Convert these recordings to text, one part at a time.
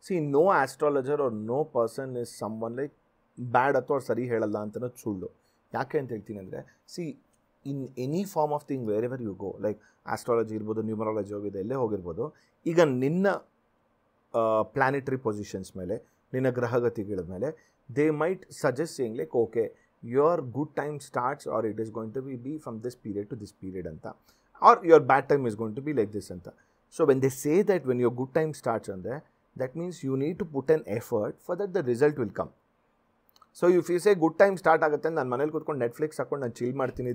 C no astrologer or no person is someone like bad ಅಥವಾ ಸರಿ ಹೇಳಲ್ಲ ಅಂತನೋದು ಸುಳ್ಳು. ಯಾಕೆ ಅಂತ ಹೇಳ್ತೀನಿ ಅಂದರೆ, see in any form of thing wherever you go, like astrology ಇರ್ಬೋದು, ನ್ಯೂಮರಾಲಜಿ ಹೋಗಿದೆ, ಎಲ್ಲೇ ಹೋಗಿರ್ಬೋದು, ಈಗ ನಿನ್ನ ಪ್ಲಾನೆಟರಿ ಪೊಸಿಷನ್ಸ್ ಮೇಲೆ, ನಿನ್ನ ಗ್ರಹಗತಿಗಳ ಮೇಲೆ they might suggest saying like okay your good time starts or it is going to be from this period to this period ಅಂತ, or your bad time is going to be like this ಅಂತ. So when they say that when your good time starts ಅಂದರೆ that means you need to put an effort for that the result will come. So if you say good time start ಆಗುತ್ತೆ ನಾನು ಮನೇಲಿ ಕೂತ್ಕೊಂಡು Netflix ಹಾಕೊಂಡು ನಾನು chill ಮಾಡ್ತೀನಿ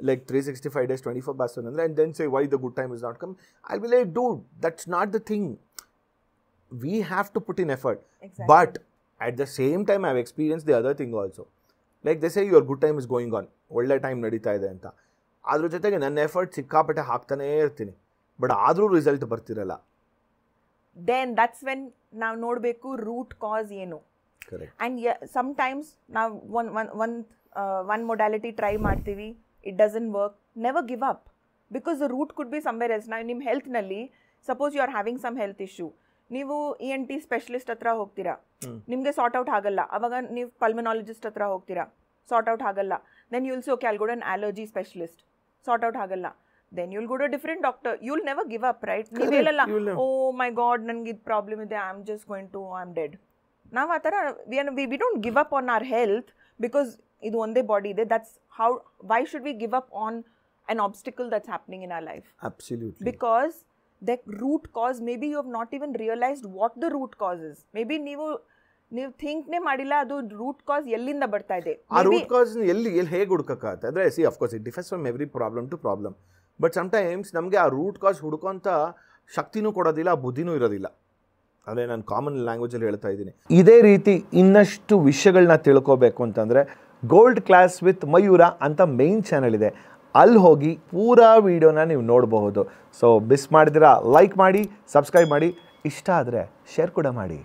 like 365 days 24/7 ಅಂದರೆ, and then say why the good time is not come, I'll be like dude, that's not the thing. We have to put in effort. Exactly. But at the same time I've experienced the other thing also. Like they say your good time is going on, ಒಳ್ಳೆ time ನಡೀತಾ ಇದೆ ಅಂತ, ಅದ್ರ ಜೊತೆಗೆ ನನ್ನ effort ಸಿಕ್ಕಾಪಟ್ಟೆ ಹಾಕ್ತಾನೇ ಇರ್ತೀನಿ, but ಆದರೂ ರಿಸಲ್ಟ್ ಬರ್ತಿರಲ್ಲ. Then that's when ನಾವು ನೋಡಬೇಕು ರೂಟ್ ಕಾಸ್ ಏನು. ಆ್ಯಂಡ್ ಸಮ್ಟೈಮ್ಸ್ ನಾವು one modality ಟ್ರೈ ಮಾಡ್ತೀವಿ, it doesn't work, never give up, because the root could be somewhere else. ನಾವು ನಿಮ್ಮ ಹೆಲ್ತ್ನಲ್ಲಿ suppose you are having some health issue, ನೀವು ENT specialist ಹತ್ರ ಹೋಗ್ತೀರಾ, ನಿಮಗೆ ಸಾರ್ಟ್ ಔಟ್ ಆಗಲ್ಲ, ಅವಾಗ ನೀವು ಪಲ್ಮನಾಲಜಿಸ್ಟ್ ಹತ್ರ ಹೋಗ್ತೀರಾ, ಸಾರ್ಟ್ ಔಟ್ ಆಗಲ್ಲ. Then you will say okay I will go to an allergy specialist, sort out ಆಗಲ್ಲ. Then you'll go to a different doctor. You'll never give up, right? ನೀವು ಹೇಳಲ್ಲ, oh my god ನನಗೆ ಇದು problem ಇದೆ, I'm dead. ನಾವು ಆ ಥರ we don't give up on our health because ಇದು ಒಂದೇ ಬಾಡಿ ಇದೆ. That's how, why should we give up on an obstacle that's happening in our life? Absolutely. Because the root cause, maybe you have not even realized what the root cause is. Maybe ನೀವು ಥಿಂಕ್ನೇ ಮಾಡಿಲ್ಲ ಅದು root cause ಎಲ್ಲಿಂದ ಬರ್ತಾ ಇದೆ. ಆ root cause ಎಲ್ಲಿ ಹೇಗೆ ಹುಡುಕಕ್ಕಾಗತ್ತೆ ಅಂದರೆ, see of course it differs from every problem to problem, but sometimes ನಮಗೆ ಆ ರೂಟ್ ಕಾಸ್ ಹುಡುಕೋಂಥ ಶಕ್ತಿನೂ ಕೊಡೋದಿಲ್ಲ, ಬುದ್ಧಿನೂ ಇರೋದಿಲ್ಲ. ಅದೇ ನಾನು ಕಾಮನ್ ಲ್ಯಾಂಗ್ವೇಜಲ್ಲಿ ಹೇಳ್ತಾ ಇದ್ದೀನಿ. ಇದೇ ರೀತಿ ಇನ್ನಷ್ಟು ವಿಷಯಗಳನ್ನ ತಿಳ್ಕೋಬೇಕು ಅಂತಂದರೆ ಗೋಲ್ಡ್ ಕ್ಲಾಸ್ ವಿತ್ ಮಯೂರ ಅಂತ ಮೇನ್ ಚಾನಲ್ ಇದೆ, ಅಲ್ಲಿ ಹೋಗಿ ಪೂರಾ ವೀಡಿಯೋನ ನೀವು ನೋಡಬಹುದು. ಸೊ ಮಿಸ್ ಮಾಡಿದಿರಾ ಲೈಕ್ ಮಾಡಿ, ಸಬ್ಸ್ಕ್ರೈಬ್ ಮಾಡಿ, ಇಷ್ಟ ಆದರೆ ಶೇರ್ ಕೂಡ ಮಾಡಿ.